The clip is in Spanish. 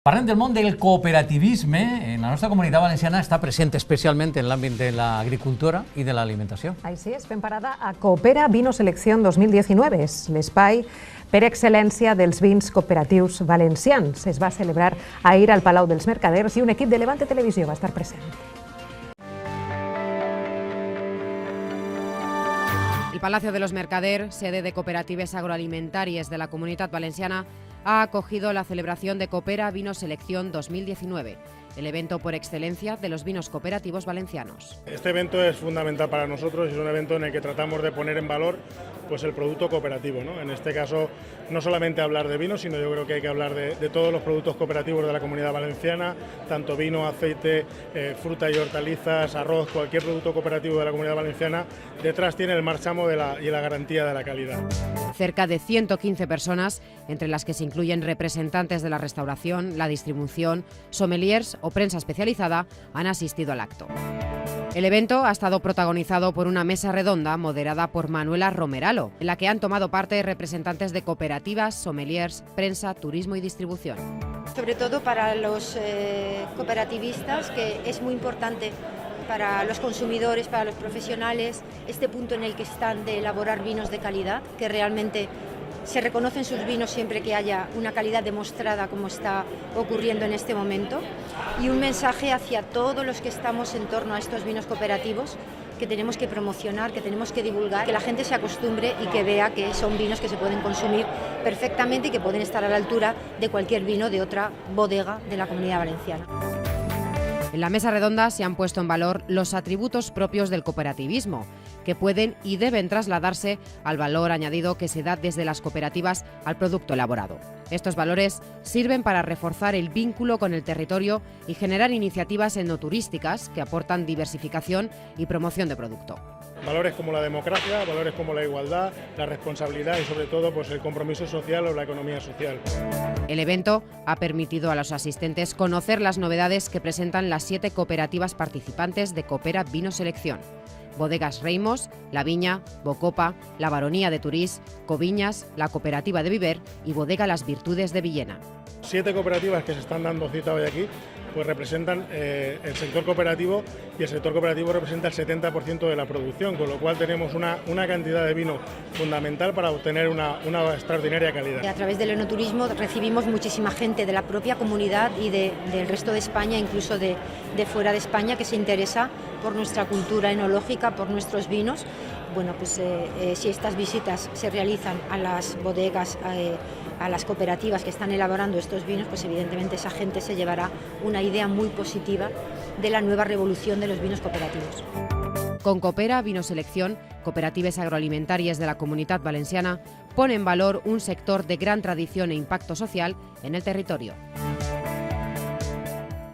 Parlem del món del cooperativisme. En la nostra comunitat valenciana està present especialment en l'àmbit de l'agricultura i de l'alimentació. Així és, fem parada a Coopera Vino Selección 2019. És l'espai per excel·lència dels vins cooperatius valencians. Es va celebrar ahir al Palau dels Mercaders i un equip de Levante Televisió va estar present. El Palacio de los Mercader, sede de cooperativas agroalimentarias de la Comunitat Valenciana, ha acogido la celebración de Coopera Vino Selección 2019, el evento por excelencia de los vinos cooperativos valencianos. Este evento es fundamental para nosotros, es un evento en el que tratamos de poner en valor el producto cooperativo, ¿no? En este caso, no solamente hablar de vino, sino yo creo que hay que hablar de todos los productos cooperativos de la Comunidad Valenciana, tanto vino, aceite, fruta y hortalizas, arroz, cualquier producto cooperativo de la Comunidad Valenciana, detrás tiene el marchamo y la garantía de la calidad. Cerca de 115 personas, entre las que se incluyen representantes de la restauración, la distribución, sommeliers o prensa especializada, han asistido al acto. El evento ha estado protagonizado por una mesa redonda moderada por Manuela Romeralo, en la que han tomado parte representantes de cooperativas, sommeliers, prensa, turismo y distribución. Sobre todo para los cooperativistas, que es muy importante para los consumidores, para los profesionales, este punto en el que están de elaborar vinos de calidad, que realmente se reconocen sus vinos siempre que haya una calidad demostrada como está ocurriendo en este momento, y un mensaje hacia todos los que estamos en torno a estos vinos cooperativos que tenemos que promocionar, que tenemos que divulgar, que la gente se acostumbre y que vea que son vinos que se pueden consumir perfectamente y que pueden estar a la altura de cualquier vino de otra bodega de la Comunidad Valenciana. En la mesa redonda se han puesto en valor los atributos propios del cooperativismo, que pueden y deben trasladarse al valor añadido que se da desde las cooperativas al producto elaborado. Estos valores sirven para reforzar el vínculo con el territorio y generar iniciativas enoturísticas que aportan diversificación y promoción de producto. Valores como la democracia, valores como la igualdad, la responsabilidad y sobre todo el compromiso social o la economía social. El evento ha permitido a los asistentes conocer las novedades que presentan las 7 cooperativas participantes de Coopera Vino Selección: Bodegas Reimos, La Viña, Bocopa, La Baronía de Turís, Coviñas, la Cooperativa de Viver y Bodega Las Virtudes de Villena. 7 cooperativas que se están dando cita hoy aquí representan el sector cooperativo, y el sector cooperativo representa el 70% de la producción, con lo cual tenemos una cantidad de vino fundamental para obtener una extraordinaria calidad. A través del enoturismo recibimos muchísima gente de la propia comunidad y del resto de España, incluso de fuera de España, que se interesa por nuestra cultura enológica, por nuestros vinos. Bueno, pues si estas visitas se realizan a las bodegas, a las cooperativas que están elaborando estos vinos, pues evidentemente esa gente se llevará una idea muy positiva de la nueva revolución de los vinos cooperativos. Con Coopera Vino Selección, cooperativas agroalimentarias de la Comunitat Valenciana pone en valor un sector de gran tradición e impacto social en el territorio.